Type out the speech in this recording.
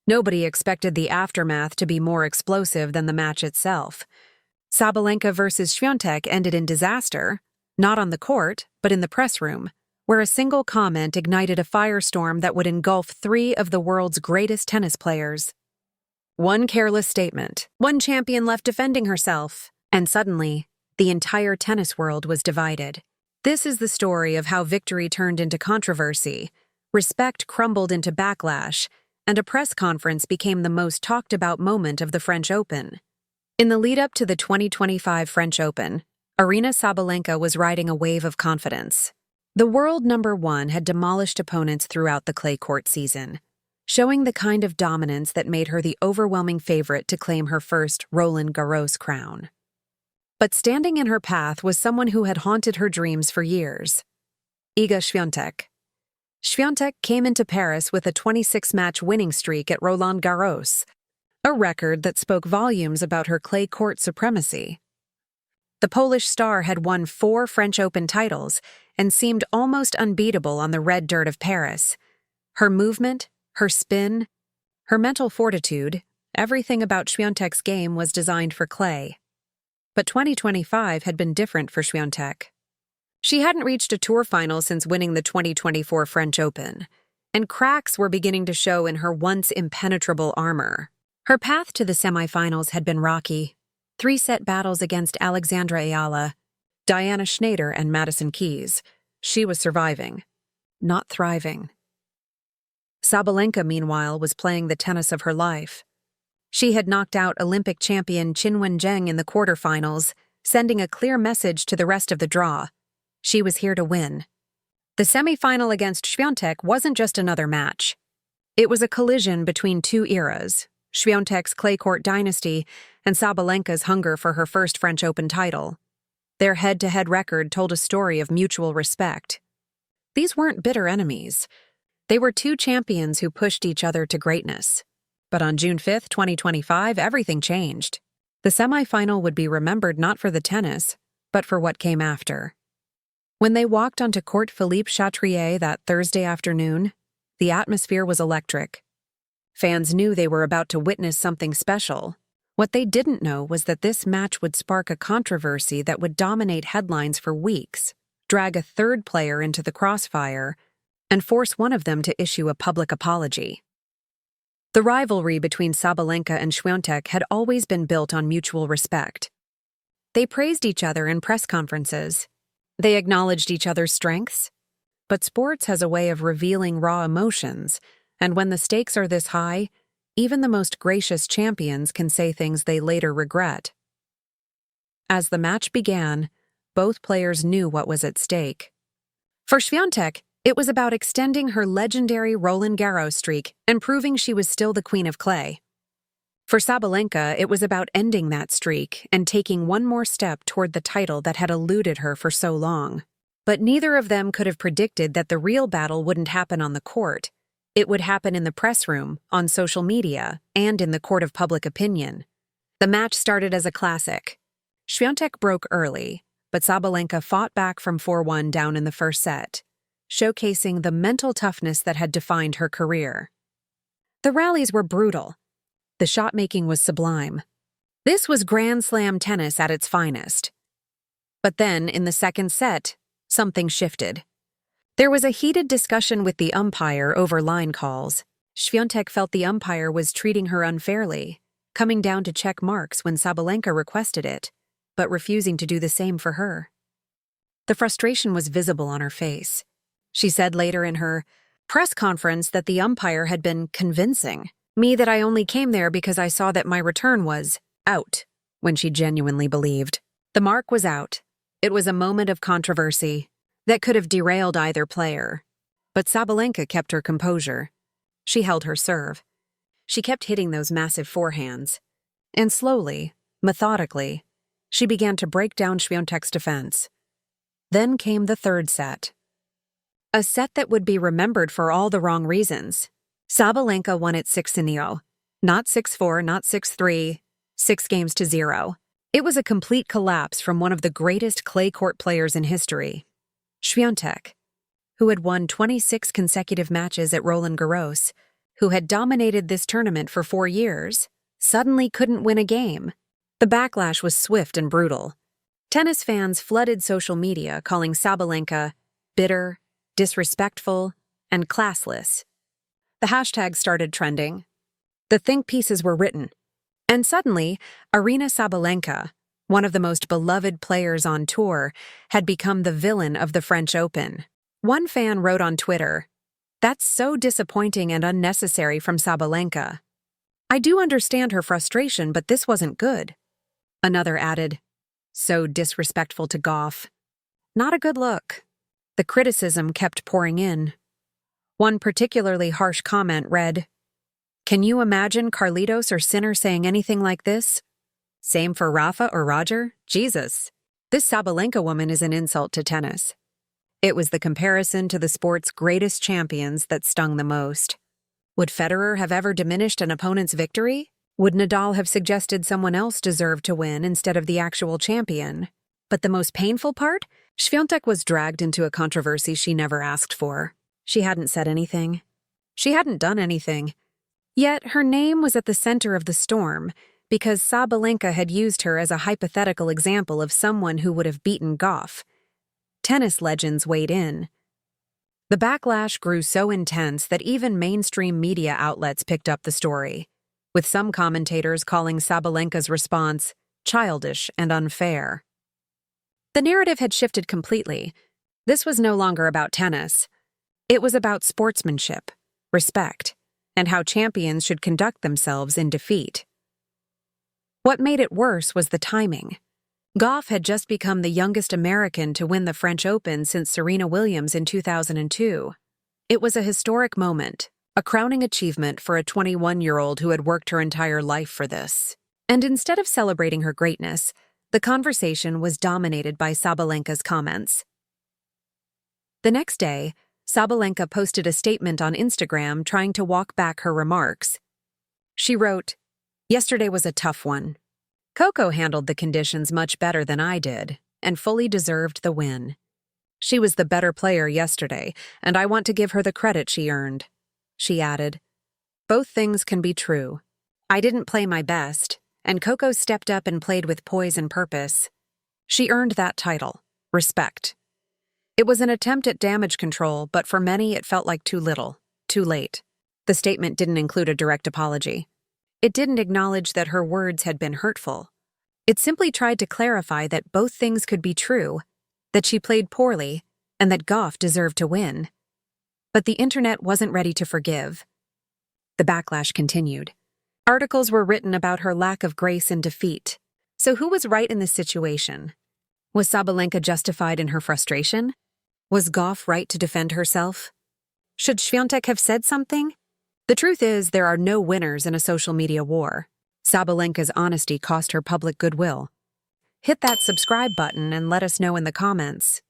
Nobody expected the aftermath to be more explosive than the match itself. Sabalenka versus Świątek ended in disaster, not on the court, but in the press room, where a single comment ignited a firestorm that would engulf three of the world's greatest tennis players. One careless statement, one champion left defending herself, and suddenly, the entire tennis world was divided. This is the story of how victory turned into controversy, respect crumbled into backlash, and a press conference became the most talked-about moment of the French Open. In the lead-up to the 2025 French Open, Aryna Sabalenka was riding a wave of confidence. The world number one had demolished opponents throughout the clay court season, showing the kind of dominance that made her the overwhelming favorite to claim her first Roland Garros crown. But standing in her path was someone who had haunted her dreams for years. Iga Świątek. Świątek came into Paris with a 26-match winning streak at Roland Garros, a record that spoke volumes about her clay court supremacy. The Polish star had won 4 French Open titles and seemed almost unbeatable on the red dirt of Paris. Her movement, her spin, her mental fortitude, everything about Świątek's game was designed for clay. But 2025 had been different for Świątek. She hadn't reached a tour final since winning the 2024 French Open, and cracks were beginning to show in her once impenetrable armor. Her path to the semifinals had been rocky. 3-set battles against Alexandra Ayala, Diana Schneider, and Madison Keys. She was surviving, not thriving. Sabalenka, meanwhile, was playing the tennis of her life. She had knocked out Olympic champion Qin Wenjing in the quarterfinals, sending a clear message to the rest of the draw. She was here to win. The semifinal against Świątek wasn't just another match. It was a collision between two eras, Świątek's clay court dynasty and Sabalenka's hunger for her first French Open title. Their head-to-head record told a story of mutual respect. These weren't bitter enemies. They were two champions who pushed each other to greatness. But on June 5, 2025, everything changed. The semifinal would be remembered not for the tennis, but for what came after. When they walked onto Court Philippe Chatrier that Thursday afternoon, the atmosphere was electric. Fans knew they were about to witness something special. What they didn't know was that this match would spark a controversy that would dominate headlines for weeks, drag a third player into the crossfire, and force one of them to issue a public apology. The rivalry between Sabalenka and Świątek had always been built on mutual respect. They praised each other in press conferences. They acknowledged each other's strengths. But sports has a way of revealing raw emotions, and when the stakes are this high, even the most gracious champions can say things they later regret. As the match began, both players knew what was at stake. For Świątek, it was about extending her legendary Roland Garros streak and proving she was still the queen of clay. For Sabalenka, it was about ending that streak and taking one more step toward the title that had eluded her for so long. But neither of them could have predicted that the real battle wouldn't happen on the court. It would happen in the press room, on social media, and in the court of public opinion. The match started as a classic. Świątek broke early, but Sabalenka fought back from 4-1 down in the first set, showcasing the mental toughness that had defined her career. The rallies were brutal. The shot-making was sublime. This was Grand Slam tennis at its finest. But then, in the second set, something shifted. There was a heated discussion with the umpire over line calls. Świątek felt the umpire was treating her unfairly, coming down to check marks when Sabalenka requested it, but refusing to do the same for her. The frustration was visible on her face. She said later in her press conference that the umpire had been convincing me that I only came there because I saw that my return was out, when she genuinely believed. The mark was out. It was a moment of controversy that could have derailed either player. But Sabalenka kept her composure. She held her serve. She kept hitting those massive forehands. And slowly, methodically, she began to break down Świątek's defense. Then came the third set. A set that would be remembered for all the wrong reasons. Sabalenka won it 6-0. Not 6-4, not 6-3, 6-0. It was a complete collapse from one of the greatest clay court players in history. Świątek, who had won 26 consecutive matches at Roland Garros, who had dominated this tournament for 4 years, suddenly couldn't win a game. The backlash was swift and brutal. Tennis fans flooded social media calling Sabalenka bitter, disrespectful, and classless. The hashtags started trending. The think pieces were written. And suddenly, Aryna Sabalenka, one of the most beloved players on tour, had become the villain of the French Open. One fan wrote on Twitter, "That's so disappointing and unnecessary from Sabalenka. I do understand her frustration, but this wasn't good." Another added, "So disrespectful to Gauff. Not a good look." The criticism kept pouring in. One particularly harsh comment read, "Can you imagine Carlitos or Sinner saying anything like this? Same for Rafa or Roger? Jesus. This Sabalenka woman is an insult to tennis." It was the comparison to the sport's greatest champions that stung the most. Would Federer have ever diminished an opponent's victory? Would Nadal have suggested someone else deserved to win instead of the actual champion? But the most painful part? Świątek was dragged into a controversy she never asked for. She hadn't said anything. She hadn't done anything. Yet her name was at the center of the storm because Sabalenka had used her as a hypothetical example of someone who would have beaten Gauff. Tennis legends weighed in. The backlash grew so intense that even mainstream media outlets picked up the story, with some commentators calling Sabalenka's response childish and unfair. The narrative had shifted completely. This was no longer about tennis. It was about sportsmanship, respect, and how champions should conduct themselves in defeat. What made it worse was the timing. Gauff had just become the youngest American to win the French Open since Serena Williams in 2002. It was a historic moment, a crowning achievement for a 21-year-old who had worked her entire life for this. And instead of celebrating her greatness, the conversation was dominated by Sabalenka's comments. The next day, Sabalenka posted a statement on Instagram trying to walk back her remarks. She wrote, "Yesterday was a tough one. Coco handled the conditions much better than I did, and fully deserved the win. She was the better player yesterday, and I want to give her the credit she earned." She added, "Both things can be true. I didn't play my best, and Coco stepped up and played with poise and purpose. She earned that title, respect. It was an attempt at damage control, but for many it felt like too little, too late." The statement didn't include a direct apology. It didn't acknowledge that her words had been hurtful. It simply tried to clarify that both things could be true, that she played poorly, and that Gauff deserved to win. But the internet wasn't ready to forgive. The backlash continued. Articles were written about her lack of grace in defeat. So who was right in this situation? Was Sabalenka justified in her frustration? Was Gauff right to defend herself? Should Świątek have said something? The truth is, there are no winners in a social media war. Sabalenka's honesty cost her public goodwill. Hit that subscribe button and let us know in the comments.